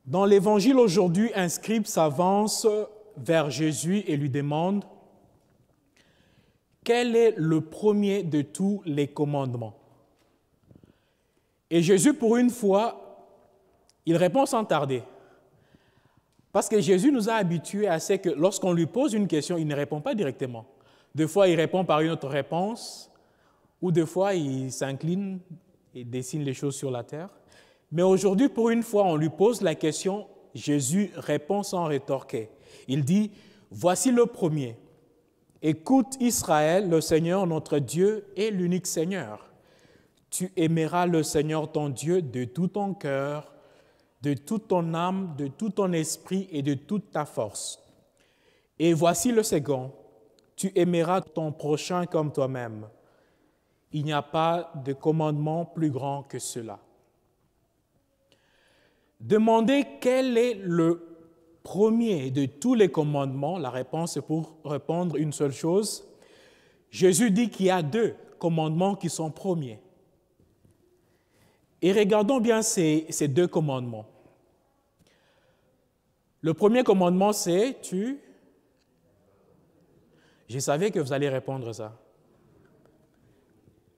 Dans l'Évangile aujourd'hui, un scribe s'avance vers Jésus et lui demande « Quel est le premier de tous les commandements ?» Et Jésus, pour une fois, il répond sans tarder. Parce que Jésus nous a habitués à ce que lorsqu'on lui pose une question, il ne répond pas directement. Des fois, il répond par une autre réponse, ou des fois, il s'incline et dessine les choses sur la terre. Mais aujourd'hui, pour une fois, on lui pose la question, Jésus répond sans rétorquer. Il dit, « Voici le premier. Écoute Israël, le Seigneur notre Dieu est l'unique Seigneur. Tu aimeras le Seigneur ton Dieu de tout ton cœur, de toute ton âme, de tout ton esprit et de toute ta force. Et voici le second, tu aimeras ton prochain comme toi-même. Il n'y a pas de commandement plus grand que cela. » Demandez quel est le premier de tous les commandements, la réponse est pour répondre une seule chose. Jésus dit qu'il y a deux commandements qui sont premiers. Et regardons bien ces deux commandements. Le premier commandement, c'est « tu ». Je savais que vous allez répondre ça.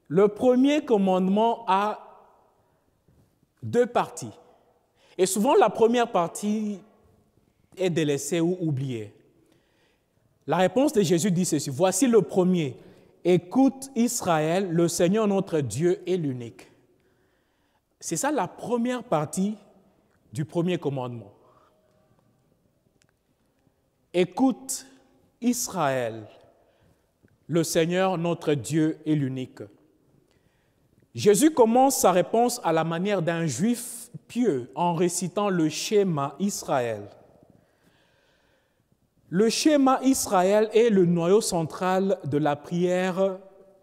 Le premier commandement a deux parties. Et souvent, la première partie est délaissée ou oubliée. La réponse de Jésus dit ceci, « Voici le premier. Écoute Israël, le Seigneur notre Dieu est l'unique. » C'est ça la première partie du premier commandement. Écoute Israël, le Seigneur notre Dieu est l'unique. Jésus commence sa réponse à la manière d'un juif pieux en récitant le schéma Israël. Le schéma Israël est le noyau central de la prière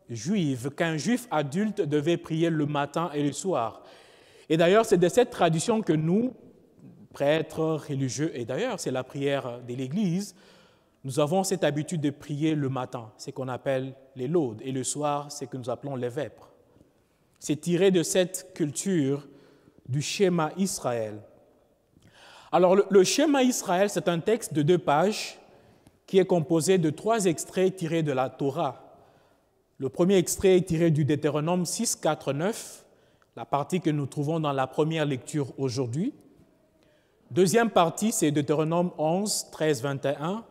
juive qu'un juif adulte devait prier le matin et le soir. Et d'ailleurs, c'est de cette tradition que nous, prêtres, religieux, et d'ailleurs, c'est la prière de l'Église, nous avons cette habitude de prier le matin, ce qu'on appelle les laudes, et le soir, ce que nous appelons les vêpres. C'est tiré de cette culture du schéma Israël. Alors, le schéma Israël, c'est un texte de 2 pages qui est composé de 3 extraits tirés de la Torah. Le premier extrait est tiré du Deutéronome 6, 4, 9, la partie que nous trouvons dans la première lecture aujourd'hui. Deuxième partie, c'est Deutéronome 11, 13, 21.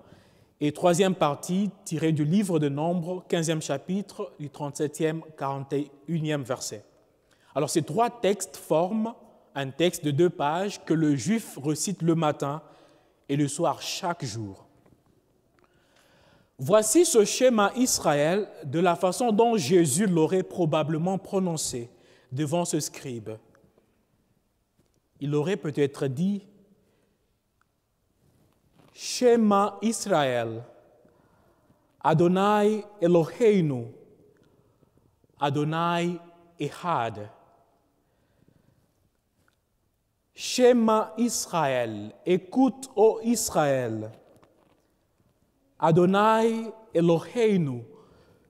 Et troisième partie, tirée du livre de Nombres, 15e chapitre, du 37e, 41e verset. Alors, ces 3 textes forment un texte de 2 pages que le juif recite le matin et le soir chaque jour. Voici ce schéma Israël de la façon dont Jésus l'aurait probablement prononcé devant ce scribe. Il aurait peut-être dit « Shema Israël, Adonai Eloheinu, Adonai Echad. Shema Israël, écoute, ô Israël, Adonai Eloheinu,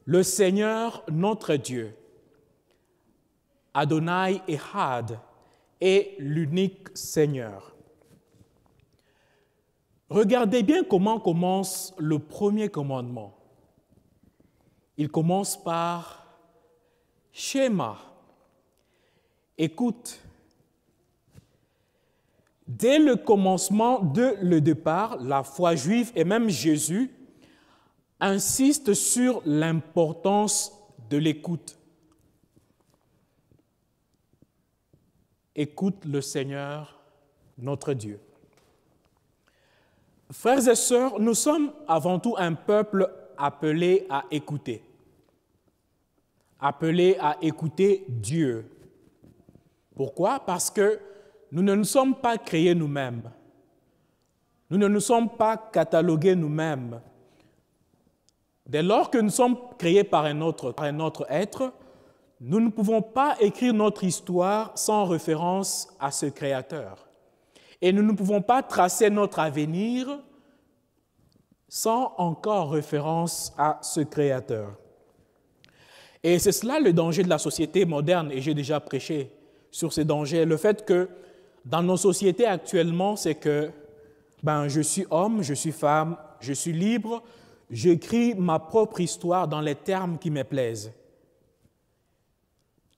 le Seigneur notre Dieu. Adonai Echad est l'unique Seigneur. » Regardez bien comment commence le premier commandement. Il commence par « Shema », écoute. Dès le commencement, dès le départ, la foi juive et même Jésus insistent sur l'importance de l'écoute. Écoute le Seigneur, notre Dieu. Frères et sœurs, nous sommes avant tout un peuple appelé à écouter. Appelé à écouter Dieu. Pourquoi? Parce que nous ne nous sommes pas créés nous-mêmes. Nous ne nous sommes pas catalogués nous-mêmes. Dès lors que nous sommes créés par un autre être, nous ne pouvons pas écrire notre histoire sans référence à ce Créateur. Et nous ne pouvons pas tracer notre avenir sans encore référence à ce Créateur. Et c'est cela le danger de la société moderne, et j'ai déjà prêché sur ces dangers, le fait que dans nos sociétés actuellement, c'est que je suis homme, je suis femme, je suis libre, j'écris ma propre histoire dans les termes qui me plaisent.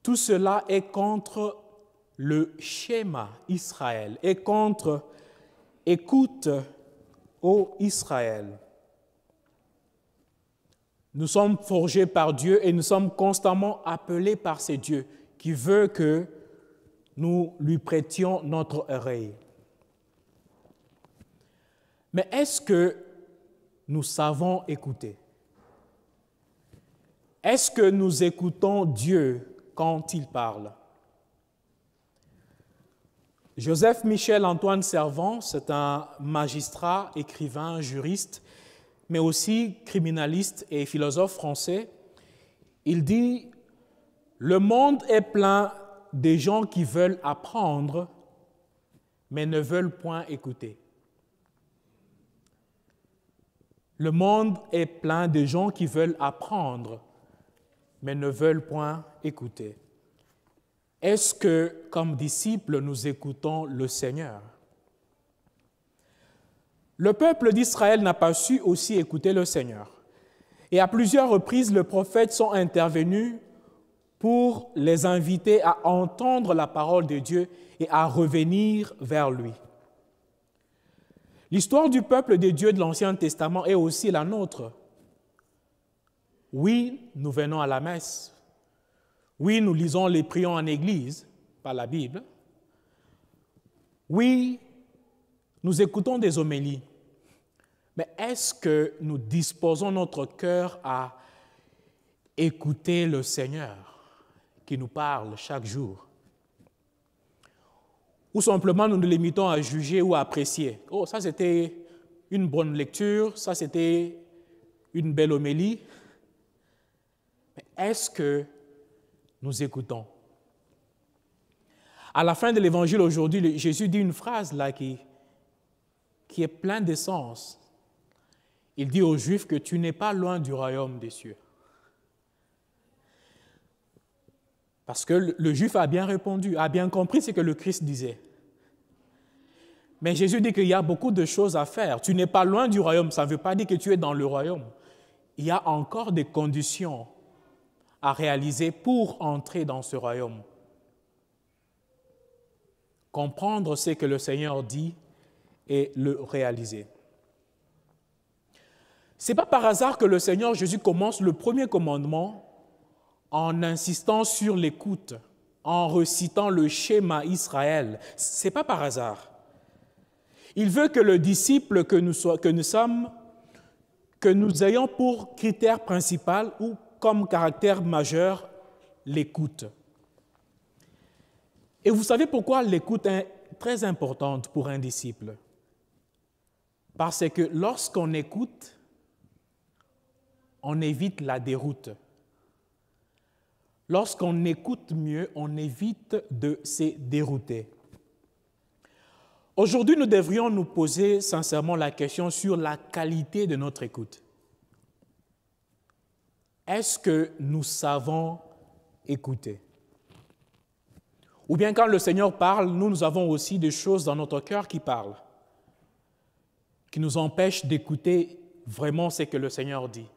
Tout cela est contre le schéma Israël, est contre « Écoute, ô Israël ». Nous sommes forgés par Dieu et nous sommes constamment appelés par ces dieux qui veut que nous lui prêtions notre oreille. Mais est-ce que nous savons écouter? Est-ce que nous écoutons Dieu quand il parle? Joseph Michel Antoine Servan, c'est un magistrat, écrivain, juriste, mais aussi criminaliste et philosophe français. Il dit « Le monde est plein de gens qui veulent apprendre, mais ne veulent point écouter. » Le monde est plein de gens qui veulent apprendre, mais ne veulent point écouter. Est-ce que, comme disciples, nous écoutons le Seigneur? Le peuple d'Israël n'a pas su aussi écouter le Seigneur. Et à plusieurs reprises, les prophètes sont intervenus pour les inviter à entendre la parole de Dieu et à revenir vers lui. L'histoire du peuple de Dieu de l'Ancien Testament est aussi la nôtre. Oui, nous venons à la messe. Oui, nous lisons les prions en Église, par la Bible. Oui, nous écoutons des homélies. Mais est-ce que nous disposons notre cœur à écouter le Seigneur qui nous parle chaque jour? Ou simplement nous nous limitons à juger ou à apprécier. Oh, ça c'était une bonne lecture, ça c'était une belle homélie. Mais est-ce que nous écoutons? À la fin de l'évangile aujourd'hui, Jésus dit une phrase là qui est pleine de sens. Il dit aux Juifs que tu n'es pas loin du royaume des cieux. Parce que le Juif a bien répondu, a bien compris ce que le Christ disait. Mais Jésus dit qu'il y a beaucoup de choses à faire. Tu n'es pas loin du royaume, ça ne veut pas dire que tu es dans le royaume. Il y a encore des conditions à réaliser pour entrer dans ce royaume. Comprendre ce que le Seigneur dit et le réaliser. Ce n'est pas par hasard que le Seigneur Jésus commence le premier commandement en insistant sur l'écoute, en recitant le schéma Israël. Ce n'est pas par hasard. Il veut que le disciple que nous sommes, que nous ayons pour critère principal ou comme caractère majeur l'écoute. Et vous savez pourquoi l'écoute est très importante pour un disciple? Parce que lorsqu'on écoute, on évite la déroute. Lorsqu'on écoute mieux, on évite de se dérouter. Aujourd'hui, nous devrions nous poser sincèrement la question sur la qualité de notre écoute. Est-ce que nous savons écouter? Ou bien quand le Seigneur parle, nous avons aussi des choses dans notre cœur qui parlent, qui nous empêchent d'écouter vraiment ce que le Seigneur dit.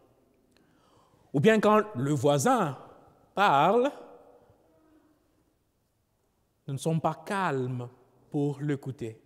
Ou bien quand le voisin parle, nous ne sommes pas calmes pour l'écouter.